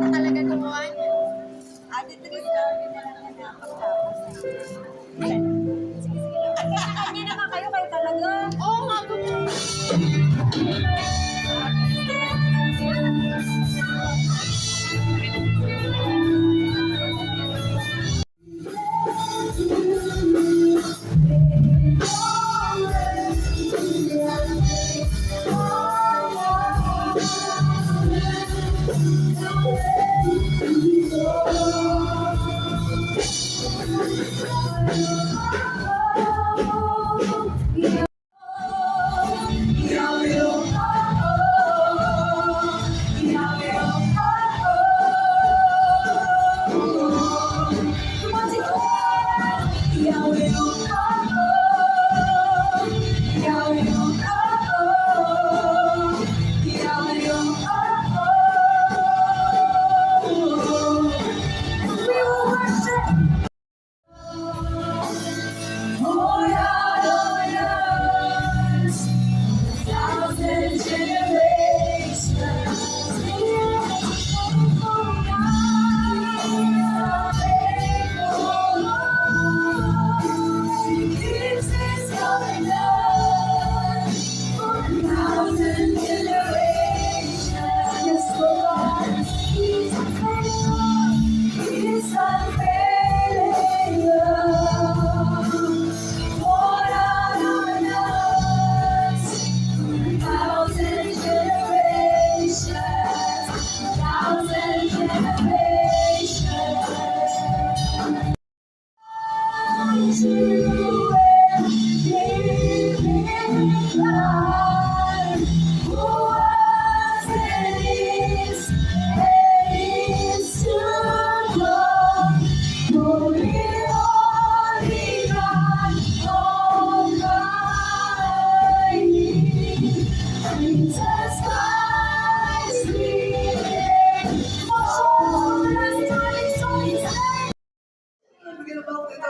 Talaga naman. Ate Tris, gawin na lang na pagtapos. Kanya naman kayo talaga. Oo nga, gumawa.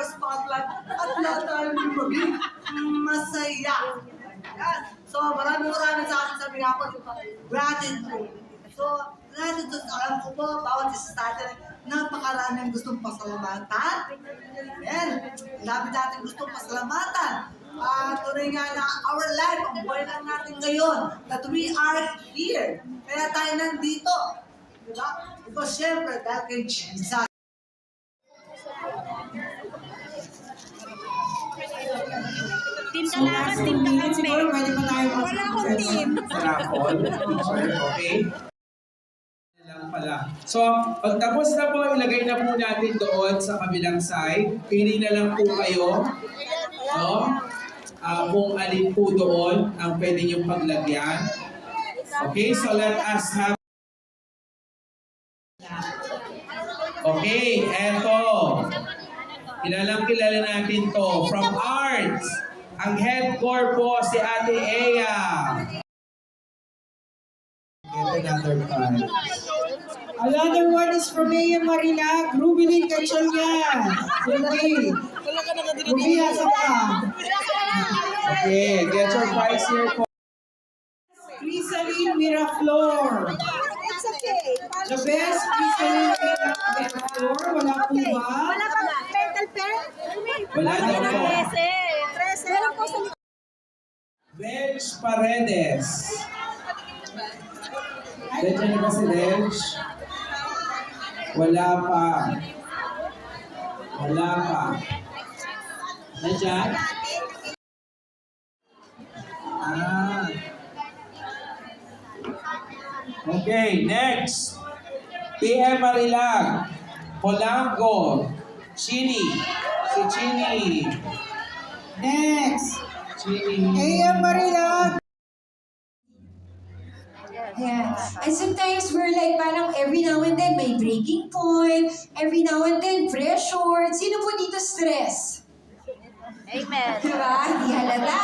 Spotlight at lahat tayo maging masaya. Yan. So, maraming sa akin sabi nga po, gratitude. So, gratitude, alam ko po, bawat isa sa atin, napakaraming gustong pasalamatan. Yan. Dami natin gustong pasalamatan. Tunay nga na our life, ang buhay lang natin ngayon, that we are here. Kaya tayo nandito. Diba? Because syempre, dahil kay Jesus. Team ka lang, team ka lang. Siguro pwede pa tayo Wala akong team. Okay? Lang pala. So, pagtapos na po, ilagay na po natin doon sa kabilang side. Pili na lang po kayo. No? Kung alin po doon ang pwede niyong paglagyan. Okay, so let us have. Okay, eto. Kilala natin to. From Arts, ang head core po si Ate Ea. Get another card. Another one is from Ea Marilag, Rubilin Cachalyan. Okay. Ruby Asapa. Okay, get your prize here po. Crisaline Miraflor. It's okay. The best Crisaline Miraflor. Wala po ba? Wala pa ba? Mental pen? Wala daw po. 13. Meron po sa Benj Paredes. Nandiyan na ba si Benj? Wala pa. Wala pa. Nandiyan? Okay, next. PM Marilag. Polanco. Chini. Si Chini. Next. Chini. Ea Marilag. Yeah. And sometimes we're like, parang every now and then may breaking point, every now and then pressure. Sino po dito stress? Amen. Diba? Hindi halata.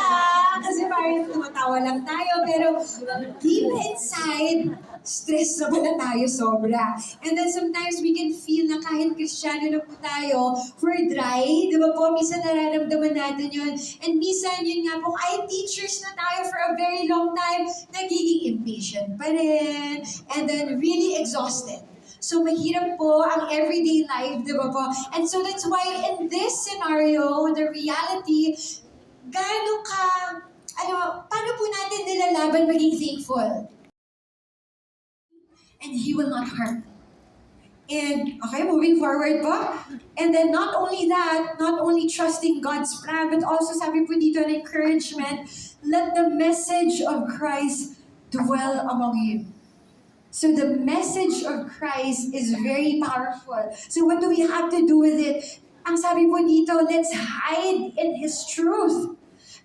Kasi parang tumatawa tawa lang tayo, pero deep inside, stress na pala tayo sobra. And then sometimes we can feel na kahit Kristiyano na po tayo, we're dry, di ba po? Minsan nararamdaman natin yun. And minsan, yun nga po, kahit teachers na tayo for a very long time, nagiging impatient pa rin. And then really exhausted. So, mahirap po ang everyday life, di ba po? And so, that's why in this scenario, the reality, paano po natin nilalaban maging thankful? And He will not harm. And, okay, moving forward po. And then not only that, not only trusting God's plan, but also sabi po dito an encouragement, let the message of Christ dwell among you. So the message of Christ is very powerful. So what do we have to do with it? Ang sabi po dito, let's hide in His truth.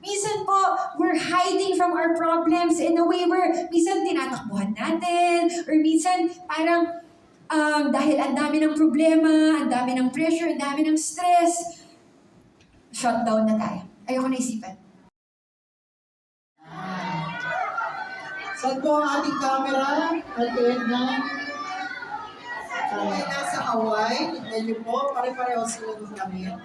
Minsan po, we're hiding from our problems in a way where minsan tinatakbuhan natin, or minsan parang dahil ang dami ng problema, ang dami ng pressure, ang dami ng stress, shutdown na tayo. Ayoko na isipan. Saan po ang ating camera? Edna? Ay, nasa Hawaii. Tignan niyo po, pare-pareho sila ng gamit.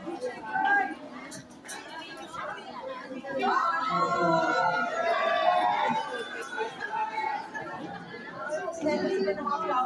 Sila ng mga